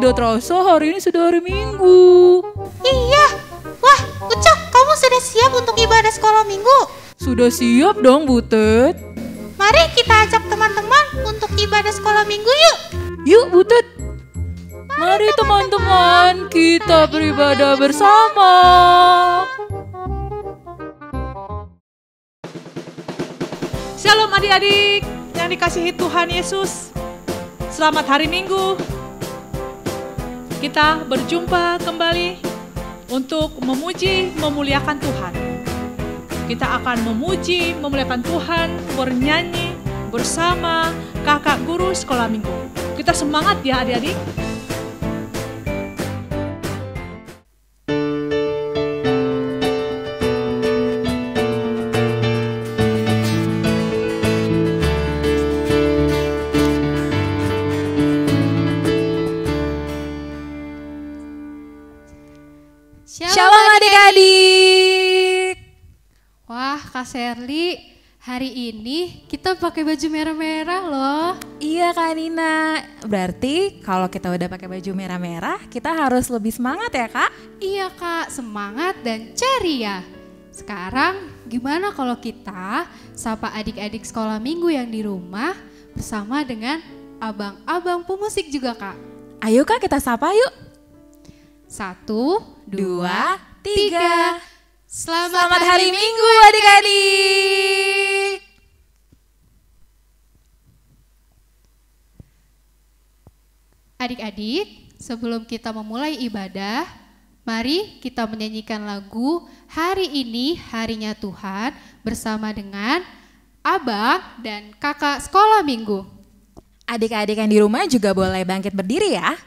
tidak terasa hari ini sudah hari Minggu. Iya. Wah, Ucok, kamu sudah siap untuk ibadah sekolah minggu? Sudah siap dong Butet. Mari kita ajak teman-teman untuk ibadah sekolah minggu yuk. Yuk Butet. Mari teman-teman kita beribadah bersama. Shalom adik-adik yang dikasihi Tuhan Yesus. Selamat hari Minggu. Kita berjumpa kembali untuk memuji, memuliakan Tuhan. Kita akan memuji, memuliakan Tuhan, bernyanyi bersama kakak guru sekolah minggu. Kita semangat ya adik-adik. Shalom adik-adik. Wah Kak Sherly, hari ini kita pakai baju merah-merah loh. Iya Kak Nina, berarti kalau kita udah pakai baju merah-merah kita harus lebih semangat ya Kak? Iya Kak, semangat dan ceria. Sekarang gimana kalau kita sapa adik-adik sekolah minggu yang di rumah bersama dengan abang-abang pemusik juga Kak. Ayo Kak kita sapa yuk. 1, 2, 2, 3. 3. Selamat hari Minggu adik-adik. Adik-adik, sebelum kita memulai ibadah, mari kita menyanyikan lagu Hari Ini Harinya Tuhan bersama dengan abang dan kakak sekolah minggu. Adik-adik yang di rumah juga boleh bangkit berdiri ya.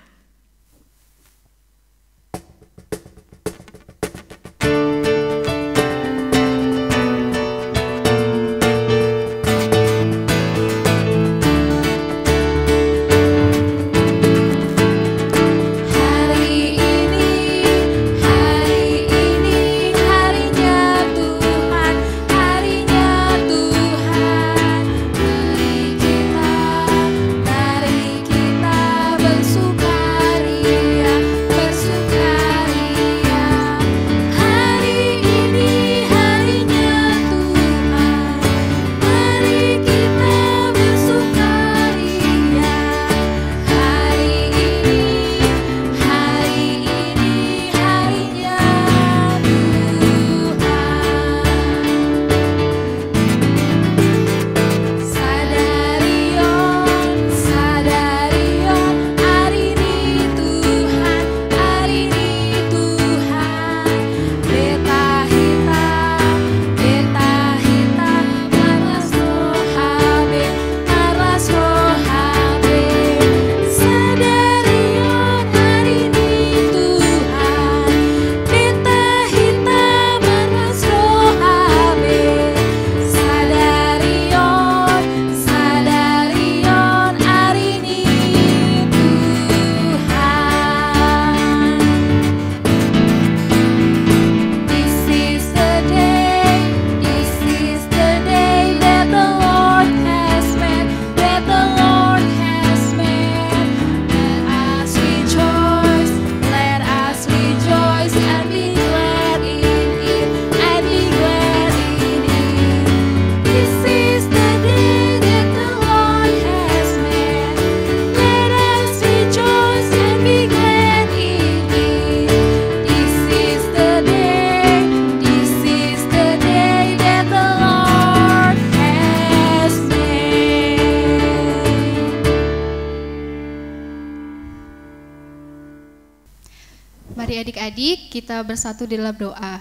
Mari adik-adik kita bersatu di dalam doa.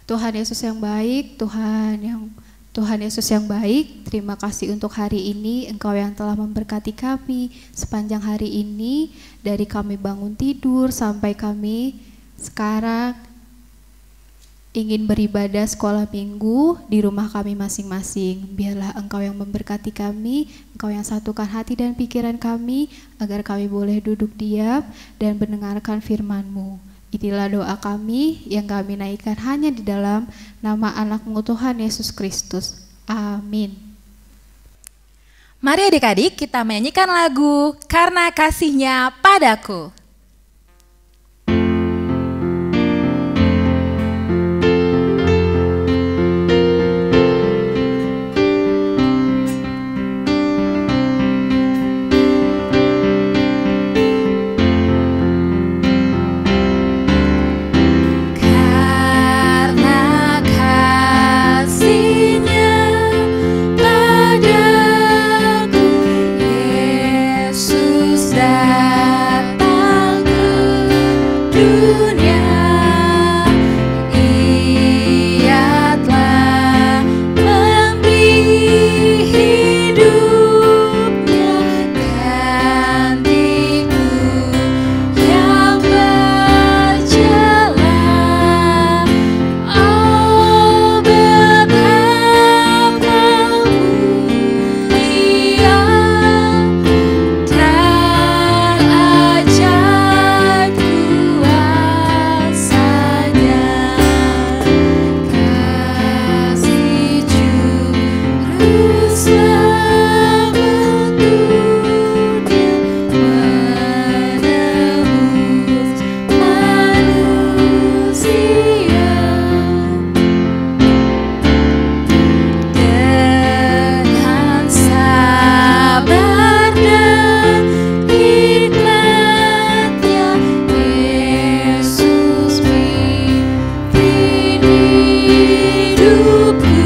Tuhan Yesus yang baik, Tuhan Yesus yang baik, terima kasih untuk hari ini, Engkau yang telah memberkati kami sepanjang hari ini, dari kami bangun tidur sampai kami sekarang ingin beribadah sekolah minggu di rumah kami masing-masing. Biarlah Engkau yang memberkati kami, Engkau yang satukan hati dan pikiran kami, agar kami boleh duduk diam dan mendengarkan firman-Mu. Inilah doa kami yang kami naikkan hanya di dalam nama anak-Mu Tuhan Yesus Kristus. Amin. Mari adik-adik kita menyanyikan lagu Karena Kasih-Nya Padaku. dunia. Ia telah memberi hidupnya gantiku yang berjalan. Oh, betapa mulia dan ajaib kuasanya, kasih Juru Selamat dunia menebus manusia. Dengan sabar dan hikmatnya, Yesus pimpin hidupku.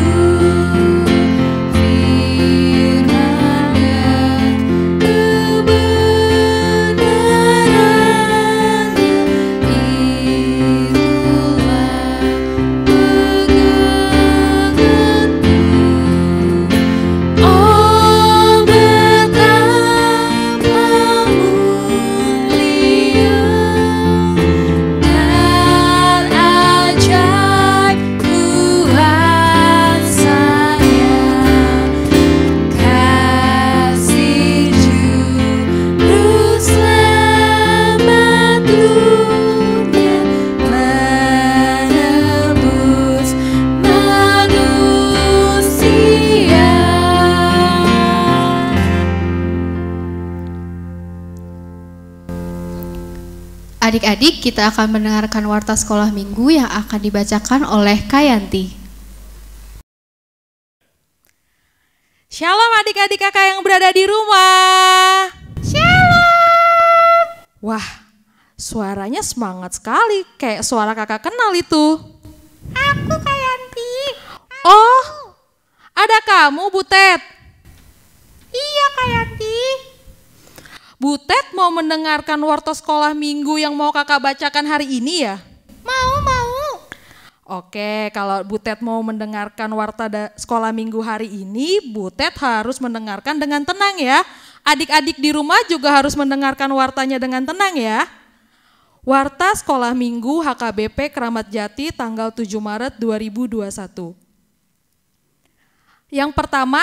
Firman dan kebenarannya, itulah peganganku. Oh, betapa mulia dan ajaib kuasanya, kasih Juru Selamat dunia menebus manusia. Adik-adik, kita akan mendengarkan warta sekolah minggu yang akan dibacakan oleh Kayanti. Shalom adik-adik kakak yang berada di rumah. Shalom. Wah, suaranya semangat sekali, kayak suara kakak kenal itu. Aku Kayanti. Oh, ada kamu Butet. Iya Kayanti. Butet mau mendengarkan warta sekolah minggu yang mau kakak bacakan hari ini ya? Mau. Oke, kalau Butet mau mendengarkan warta sekolah minggu hari ini, Butet harus mendengarkan dengan tenang ya. Adik-adik di rumah juga harus mendengarkan wartanya dengan tenang ya. Warta sekolah minggu HKBP Keramat Jati tanggal 7 Maret 2021. Yang pertama,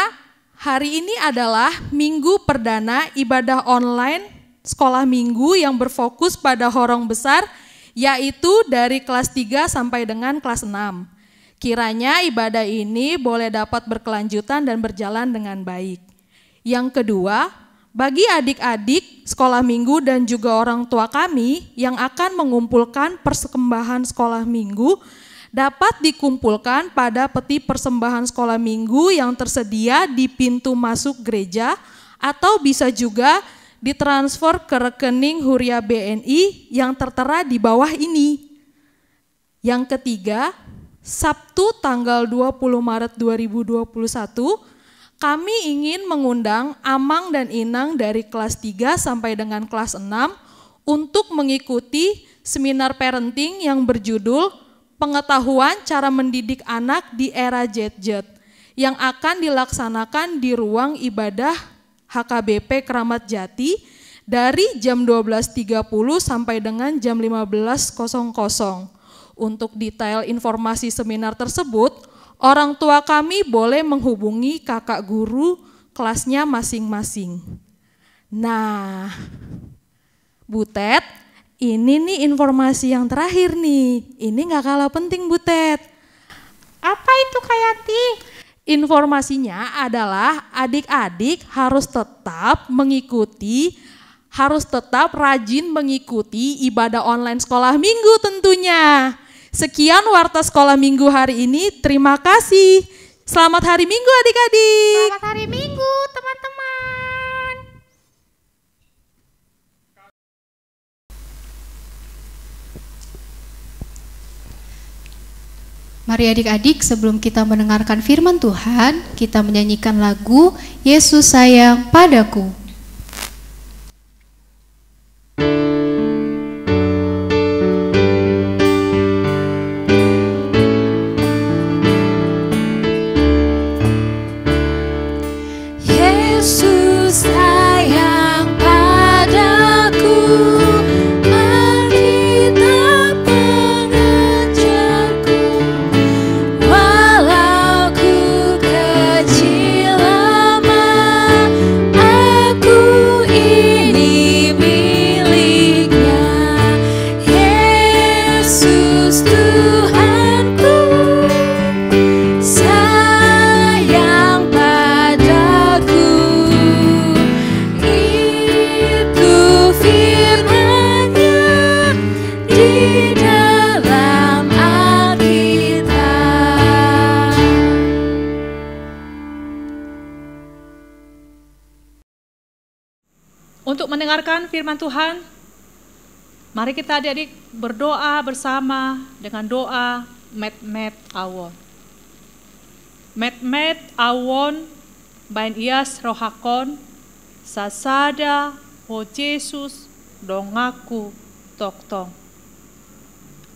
hari ini adalah minggu perdana ibadah online sekolah minggu yang berfokus pada horong besar, yaitu dari kelas 3 sampai dengan kelas 6. Kiranya ibadah ini boleh dapat berkelanjutan dan berjalan dengan baik. Yang kedua, bagi adik-adik sekolah minggu dan juga orang tua kami yang akan mengumpulkan persembahan sekolah minggu, dapat dikumpulkan pada peti persembahan sekolah minggu yang tersedia di pintu masuk gereja, atau bisa juga ditransfer ke rekening Huria BNI yang tertera di bawah ini. Yang ketiga, Sabtu tanggal 20 Maret 2021, kami ingin mengundang Amang dan Inang dari kelas 3 sampai dengan kelas 6 untuk mengikuti seminar parenting yang berjudul Pengetahuan Cara Mendidik Anak di Era Gadget yang akan dilaksanakan di ruang ibadah HKBP Keramat Jati dari jam 12.30 sampai dengan jam 15.00. Untuk detail informasi seminar tersebut, orang tua kami boleh menghubungi kakak guru kelasnya masing-masing. Nah, Butet, ini nih informasi yang terakhir nih. Ini gak kalah penting Butet. Apa itu Kayanti? Informasinya adalah adik-adik harus tetap rajin mengikuti ibadah online sekolah minggu tentunya. Sekian warta sekolah minggu hari ini, terima kasih. Selamat hari Minggu adik-adik. Selamat hari Minggu teman-teman. Mari adik-adik, sebelum kita mendengarkan firman Tuhan, kita menyanyikan lagu Yesus Sayang Padaku. mendengarkan firman Tuhan? Mari kita adik-adik berdoa bersama dengan doa Met Awon. Met Awon bain ias rohakon sasada ho Yesus dongaku toktong.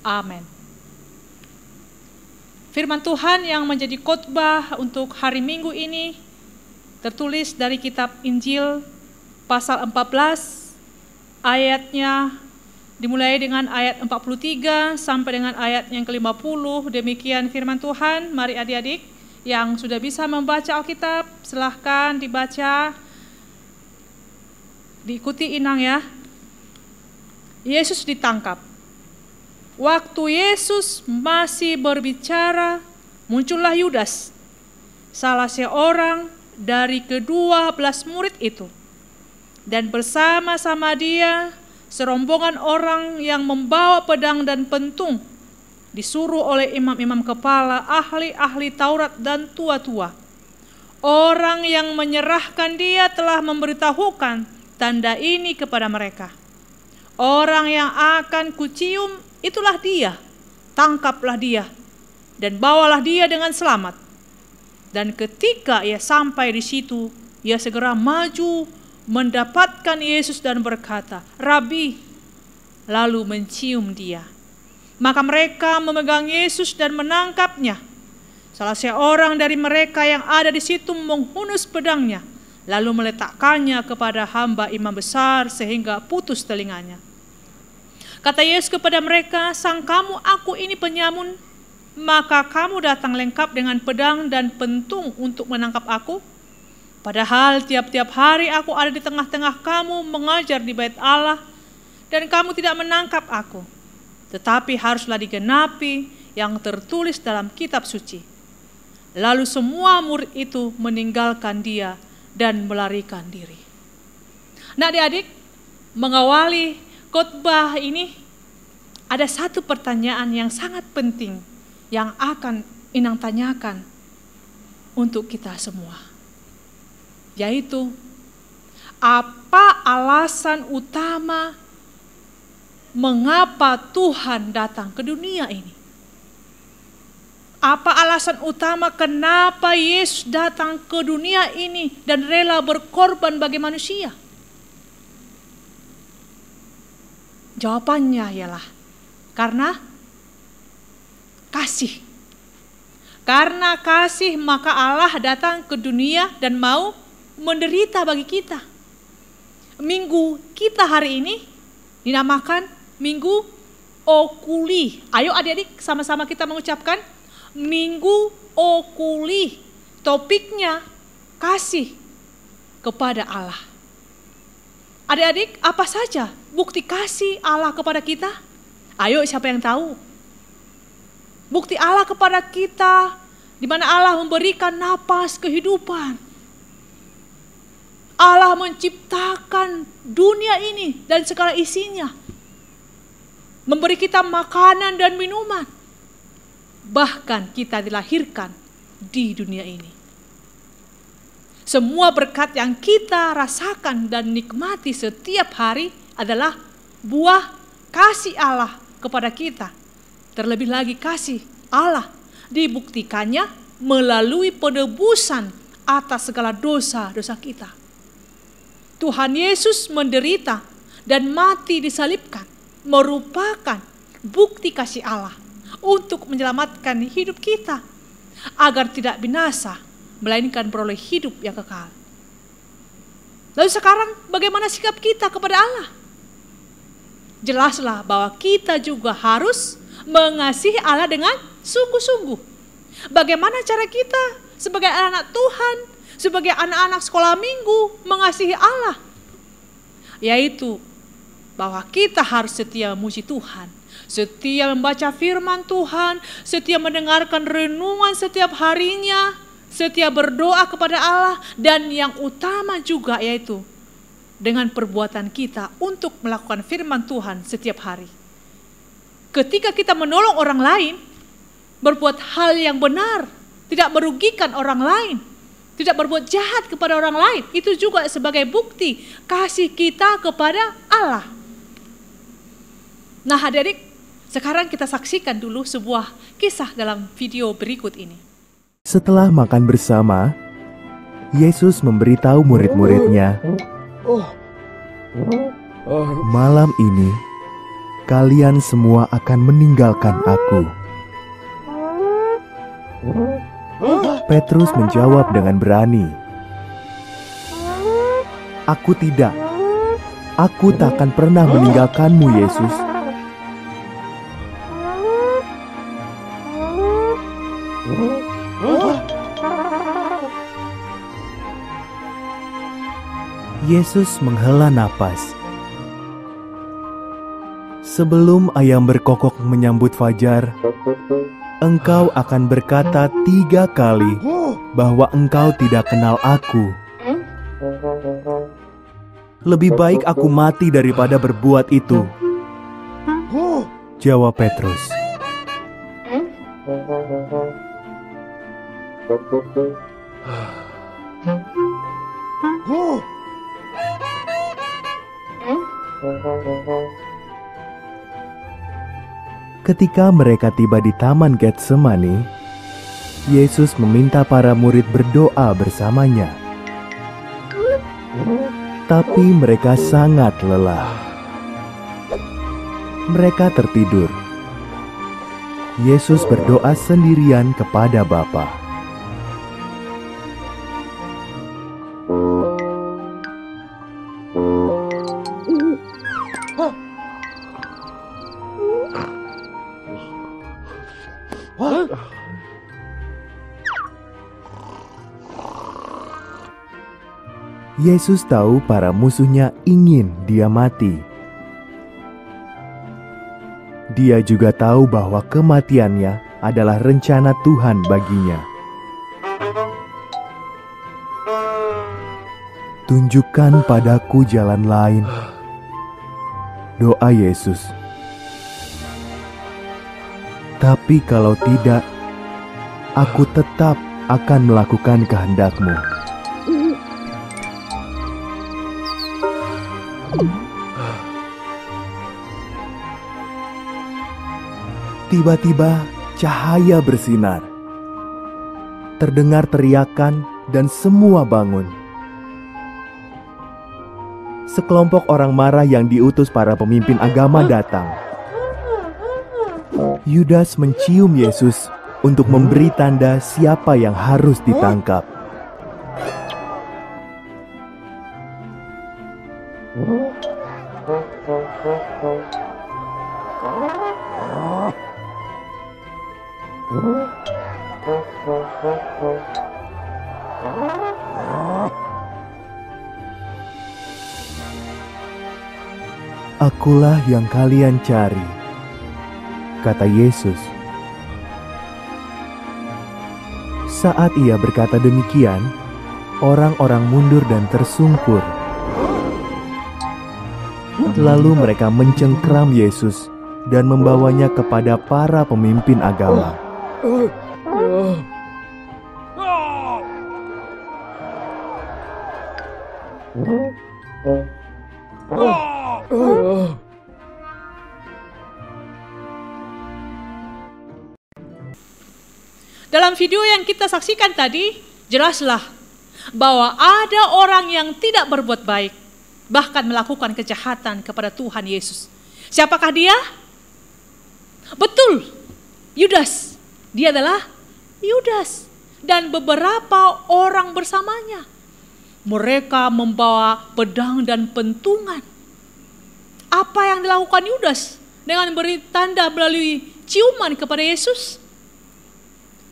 Amin. Firman Tuhan yang menjadi khotbah untuk hari Minggu ini tertulis dari kitab Injil pasal 14 ayatnya dimulai dengan ayat 43 sampai dengan ayat yang ke-50. Demikian firman Tuhan. Mari adik-adik yang sudah bisa membaca Alkitab, silahkan dibaca, diikuti Inang ya. Yesus ditangkap. Waktu Yesus masih berbicara, muncullah Yudas, salah seorang dari ke-12 murid itu. Dan bersama-sama dia serombongan orang yang membawa pedang dan pentung, disuruh oleh imam-imam kepala, ahli-ahli Taurat dan tua-tua. Orang yang menyerahkan dia telah memberitahukan tanda ini kepada mereka. Orang yang akan kucium, itulah dia. Tangkaplah dia dan bawalah dia dengan selamat. Dan ketika ia sampai di situ, ia segera maju mendapatkan Yesus dan berkata, "Rabi," lalu mencium dia. Maka mereka memegang Yesus dan menangkapnya. Salah seorang dari mereka yang ada di situ menghunus pedangnya, lalu meletakkannya kepada hamba imam besar sehingga putus telinganya. Kata Yesus kepada mereka, "Sangkamu aku ini penyamun, maka kamu datang lengkap dengan pedang dan pentung untuk menangkap aku? Padahal tiap-tiap hari aku ada di tengah-tengah kamu mengajar di bait Allah, dan kamu tidak menangkap aku. Tetapi haruslah digenapi yang tertulis dalam kitab suci." Lalu semua murid itu meninggalkan dia dan melarikan diri. Nah adik-adik, mengawali khotbah ini ada satu pertanyaan yang sangat penting yang akan Inang tanyakan untuk kita semua. Yaitu, apa alasan utama mengapa Tuhan datang ke dunia ini? Apa alasan utama kenapa Yesus datang ke dunia ini dan rela berkorban bagi manusia? Jawabannya ialah karena kasih. Karena kasih maka Allah datang ke dunia dan mau menderita bagi kita. Minggu kita hari ini dinamakan Minggu Okuli. Ayo adik-adik sama-sama kita mengucapkan Minggu Okuli. Topiknya kasih kepada Allah. Adik-adik, apa saja bukti kasih Allah kepada kita? Ayo siapa yang tahu? Bukti Allah kepada kita di mana Allah memberikan napas kehidupan. Allah menciptakan dunia ini dan segala isinya. Memberi kita makanan dan minuman. Bahkan kita dilahirkan di dunia ini. Semua berkat yang kita rasakan dan nikmati setiap hari adalah buah kasih Allah kepada kita. Terlebih lagi kasih Allah dibuktikannya melalui penebusan atas segala dosa-dosa kita. Tuhan Yesus menderita dan mati disalibkan merupakan bukti kasih Allah untuk menyelamatkan hidup kita agar tidak binasa melainkan beroleh hidup yang kekal. Lalu sekarang bagaimana sikap kita kepada Allah? Jelaslah bahwa kita juga harus mengasihi Allah dengan sungguh-sungguh. Bagaimana cara kita sebagai anak Tuhan, sebagai anak-anak sekolah minggu mengasihi Allah? Yaitu bahwa kita harus setia memuji Tuhan, setia membaca firman Tuhan, setia mendengarkan renungan setiap harinya, setia berdoa kepada Allah, dan yang utama juga yaitu dengan perbuatan kita untuk melakukan firman Tuhan setiap hari. Ketika kita menolong orang lain, berbuat hal yang benar, tidak merugikan orang lain, tidak berbuat jahat kepada orang lain, itu juga sebagai bukti kasih kita kepada Allah. Nah adik-adik, sekarang kita saksikan dulu sebuah kisah dalam video berikut ini. Setelah makan bersama, Yesus memberitahu murid-muridnya, "Malam ini, kalian semua akan meninggalkan aku." Petrus menjawab dengan berani, "Aku tidak. Aku takkan pernah meninggalkanmu, Yesus." Yesus menghela napas. "Sebelum ayam berkokok menyambut fajar, engkau akan berkata 3 kali bahwa engkau tidak kenal aku. Lebih baik aku mati daripada berbuat itu," jawab Petrus. Ketika mereka tiba di Taman Getsemani, Yesus meminta para murid berdoa bersamanya. Tapi mereka sangat lelah. Mereka tertidur. Yesus berdoa sendirian kepada Bapa. Yesus tahu para musuhnya ingin dia mati. Dia juga tahu bahwa kematiannya adalah rencana Tuhan baginya. "Tunjukkan padaku jalan lain," doa Yesus. "Tapi kalau tidak, aku tetap akan melakukan kehendak-Mu." Tiba-tiba cahaya bersinar. Terdengar teriakan dan semua bangun. Sekelompok orang marah yang diutus para pemimpin agama datang. Yudas mencium Yesus untuk memberi tanda siapa yang harus ditangkap. "Akulah yang kalian cari," kata Yesus. Saat ia berkata demikian, orang-orang mundur dan tersungkur. Lalu mereka mencengkram Yesus dan membawanya kepada para pemimpin agama. Dalam video yang kita saksikan tadi, jelaslah bahwa ada orang yang tidak berbuat baik, bahkan melakukan kejahatan kepada Tuhan Yesus. Siapakah dia? Betul, Yudas. Dia adalah Yudas dan beberapa orang bersamanya. Mereka membawa pedang dan pentungan. Apa yang dilakukan Yudas dengan beri tanda melalui ciuman kepada Yesus?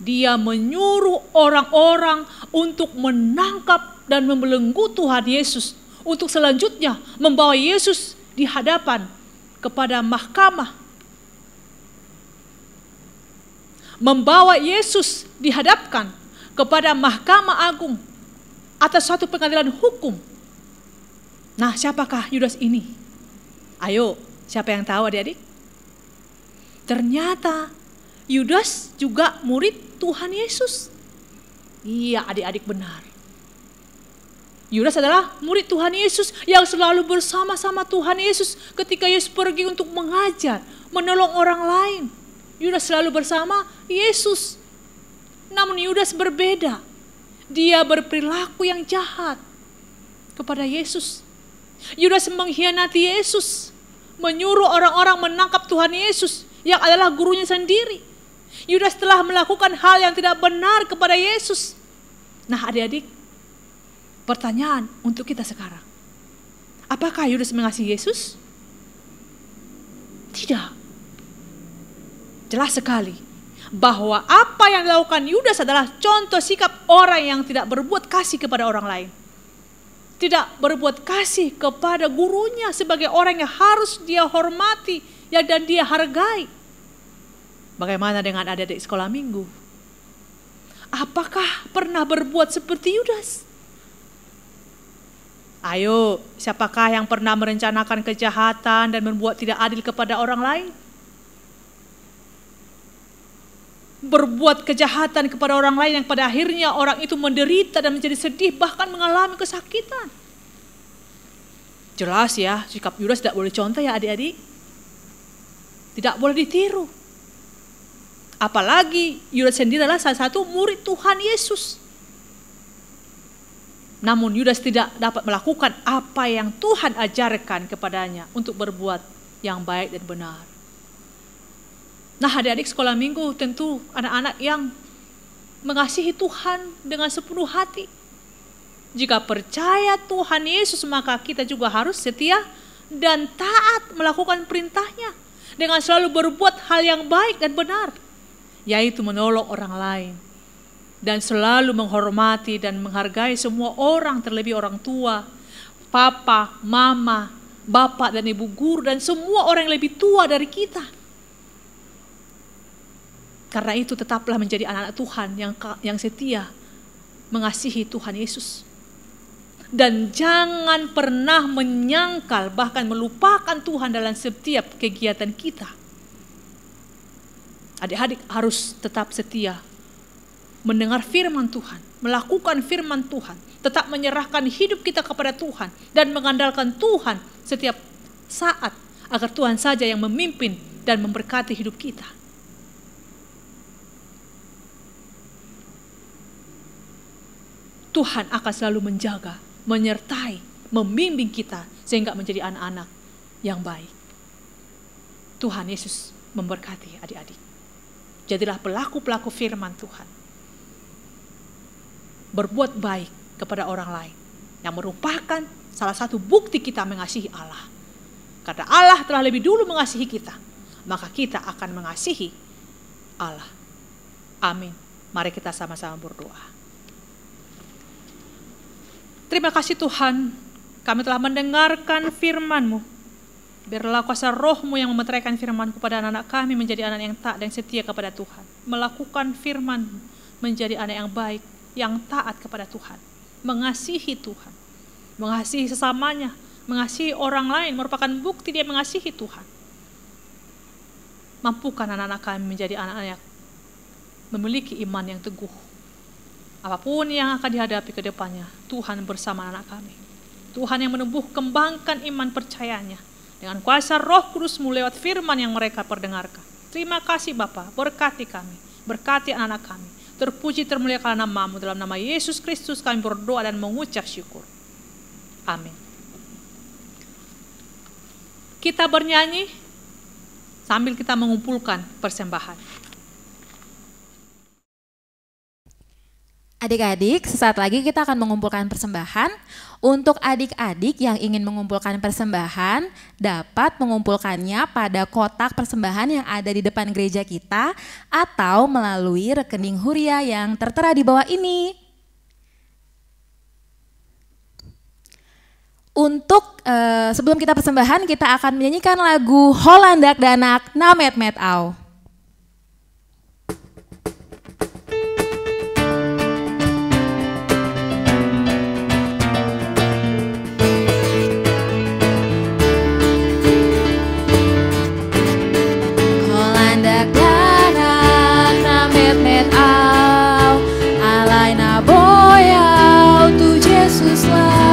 Dia menyuruh orang-orang untuk menangkap dan membelenggu Tuhan Yesus, untuk selanjutnya membawa Yesus di hadapan kepada mahkamah. Membawa Yesus dihadapkan kepada Mahkamah Agung atas suatu pengadilan hukum. Nah, siapakah Yudas ini? Ayo, siapa yang tahu adik-adik? Ternyata Yudas juga murid Tuhan Yesus. Iya, adik-adik benar. Yudas adalah murid Tuhan Yesus yang selalu bersama-sama Tuhan Yesus ketika Yesus pergi untuk mengajar, menolong orang lain. Yudas selalu bersama Yesus. Namun Yudas berbeda. Dia berperilaku yang jahat kepada Yesus. Yudas mengkhianati Yesus, menyuruh orang-orang menangkap Tuhan Yesus yang adalah gurunya sendiri. Yudas telah melakukan hal yang tidak benar kepada Yesus. Nah adik-adik, pertanyaan untuk kita sekarang. Apakah Yudas mengasihi Yesus? Tidak. Jelas sekali bahwa apa yang dilakukan Yudas adalah contoh sikap orang yang tidak berbuat kasih kepada orang lain. Tidak berbuat kasih kepada gurunya sebagai orang yang harus dia hormati dan dia hargai. Bagaimana dengan adik-adik sekolah minggu? Apakah pernah berbuat seperti Yudas? Ayo, siapakah yang pernah merencanakan kejahatan dan berbuat tidak adil kepada orang lain? Berbuat kejahatan kepada orang lain yang pada akhirnya orang itu menderita dan menjadi sedih, bahkan mengalami kesakitan. Jelas ya, sikap Yudas tidak boleh contoh ya adik-adik. Tidak boleh ditiru. Apalagi Yudas sendiri adalah salah satu murid Tuhan Yesus. Namun Yudas tidak dapat melakukan apa yang Tuhan ajarkan kepadanya untuk berbuat yang baik dan benar. Nah adik-adik sekolah minggu tentu anak-anak yang mengasihi Tuhan dengan sepenuh hati. Jika percaya Tuhan Yesus maka kita juga harus setia dan taat melakukan perintahnya. Dengan selalu berbuat hal yang baik dan benar. Yaitu menolong orang lain. Dan selalu menghormati dan menghargai semua orang, terlebih orang tua, papa, mama, bapak dan ibu guru, dan semua orang yang lebih tua dari kita. Karena itu tetaplah menjadi anak-anak Tuhan yang setia mengasihi Tuhan Yesus. Dan jangan pernah menyangkal bahkan melupakan Tuhan dalam setiap kegiatan kita. Adik-adik harus tetap setia mendengar firman Tuhan, melakukan firman Tuhan, tetap menyerahkan hidup kita kepada Tuhan dan mengandalkan Tuhan setiap saat agar Tuhan saja yang memimpin dan memberkati hidup kita. Tuhan akan selalu menjaga, menyertai, membimbing kita sehingga menjadi anak-anak yang baik. Tuhan Yesus memberkati adik-adik. Jadilah pelaku-pelaku firman Tuhan. Berbuat baik kepada orang lain yang merupakan salah satu bukti kita mengasihi Allah. Karena Allah telah lebih dulu mengasihi kita, maka kita akan mengasihi Allah. Amin. Mari kita sama-sama berdoa. Terima kasih Tuhan, kami telah mendengarkan firman-Mu. Biarlah kuasa Roh-Mu yang memeteraikan firman kepada anak-anak kami menjadi anak yang taat dan setia kepada Tuhan. Melakukan firman menjadi anak yang baik, yang taat kepada Tuhan. Mengasihi Tuhan, mengasihi sesamanya, mengasihi orang lain merupakan bukti dia mengasihi Tuhan. Mampukan anak-anak kami menjadi anak-anak yang memiliki iman yang teguh. Apapun yang akan dihadapi ke depannya, Tuhan bersama anak kami. Tuhan yang menumbuh kembangkan iman percayanya dengan kuasa Roh Kudus-Mu lewat firman yang mereka perdengarkan. Terima kasih Bapa, berkati kami, berkati anak-anak kami. Terpuji termuliakan nama-Mu, dalam nama Yesus Kristus kami berdoa dan mengucap syukur. Amin. Kita bernyanyi sambil kita mengumpulkan persembahan. Adik-adik, sesaat lagi kita akan mengumpulkan persembahan. Untuk adik-adik yang ingin mengumpulkan persembahan, dapat mengumpulkannya pada kotak persembahan yang ada di depan gereja kita atau melalui rekening Huria yang tertera di bawah ini. Untuk sebelum kita persembahan, kita akan menyanyikan lagu Hollandak Danak Namet Met Au. Alaina boyau tu Jesus lah.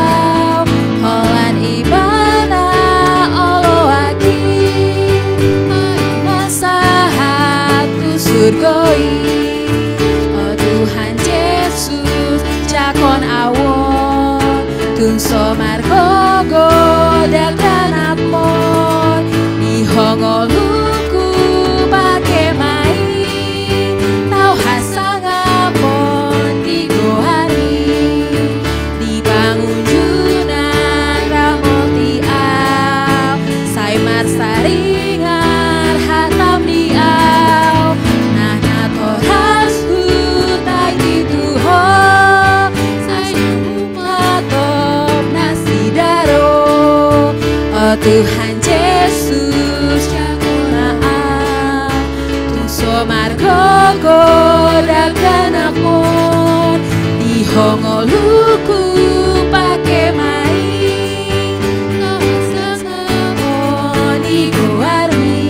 surgoi. Oh Tuhan Yesus jakon awon tungso margogo dagan apon dihongo luku pake mai tau hasang apon tigo hari dibangun junan ramol tiaw saimar saringar hatam diaw nah natoras hutai dituho sayumatop nasi daro. Oh Tuhan Yesus jagoraam tungso margogo dagan akon dihongo luku pake mai nasangapon iguari.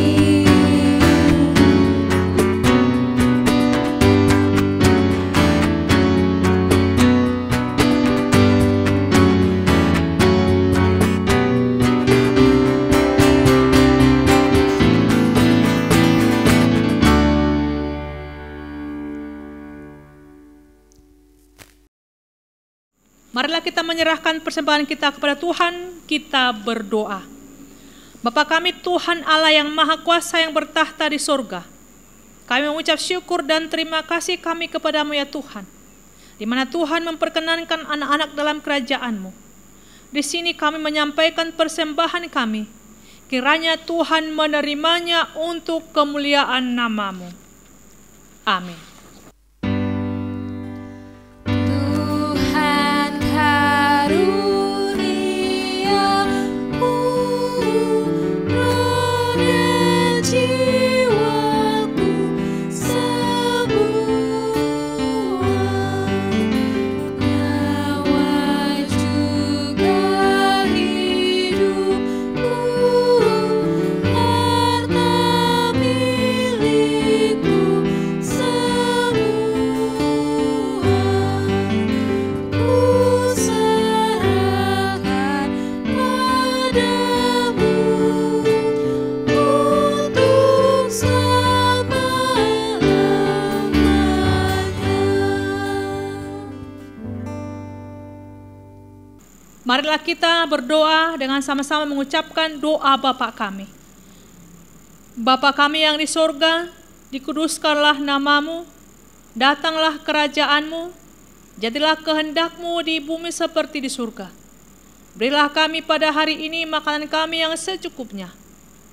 Marilah kita menyerahkan persembahan kita kepada Tuhan, kita berdoa. Bapa kami Tuhan Allah yang Maha Kuasa yang bertahta di surga, kami mengucap syukur dan terima kasih kami kepadamu ya Tuhan, di mana Tuhan memperkenankan anak-anak dalam kerajaan-Mu. Di sini kami menyampaikan persembahan kami, kiranya Tuhan menerimanya untuk kemuliaan nama-Mu. Amin. Marilah kita berdoa dengan sama-sama mengucapkan doa Bapa kami. Bapa kami yang di surga, dikuduskanlah nama-Mu, datanglah kerajaan-Mu, jadilah kehendak-Mu di bumi seperti di surga. Berilah kami pada hari ini makanan kami yang secukupnya,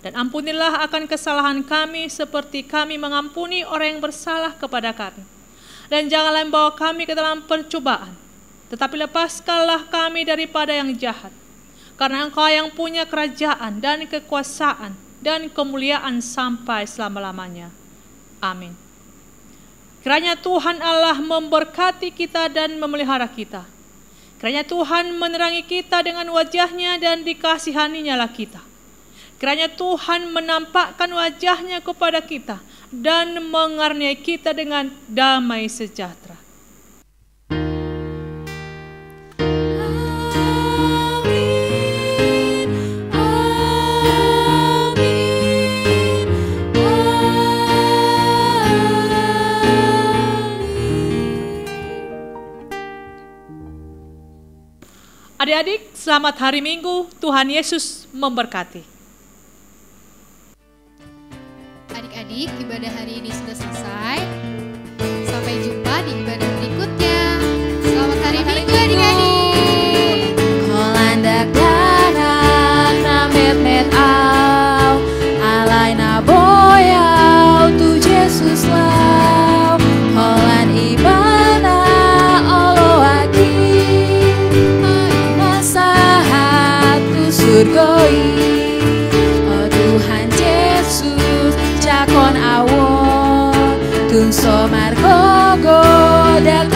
dan ampunilah akan kesalahan kami seperti kami mengampuni orang yang bersalah kepada kami. Dan janganlah membawa kami ke dalam pencobaan, tetapi lepaskanlah kami daripada yang jahat. Karena Engkau yang punya kerajaan dan kekuasaan dan kemuliaan sampai selama-lamanya. Amin. Kiranya Tuhan Allah memberkati kita dan memelihara kita. Kiranya Tuhan menerangi kita dengan wajah-Nya dan dikasihani-Nya kita. Kiranya Tuhan menampakkan wajah-Nya kepada kita dan mengaruniai kita dengan damai sejahtera. Adik-adik, selamat hari Minggu. Tuhan Yesus memberkati. Adik-adik, ibadah hari ini sudah selesai. Sampai jumpa di ibadah berikutnya. Selamat hari Minggu adik-adik. Kolandak danak na met-met au, alay na boyaw tu Jesus lau. Kolan ibana olo aki, masahat tu surgoi. Oh Tuhan Yesus jakon awon tungso margogo dak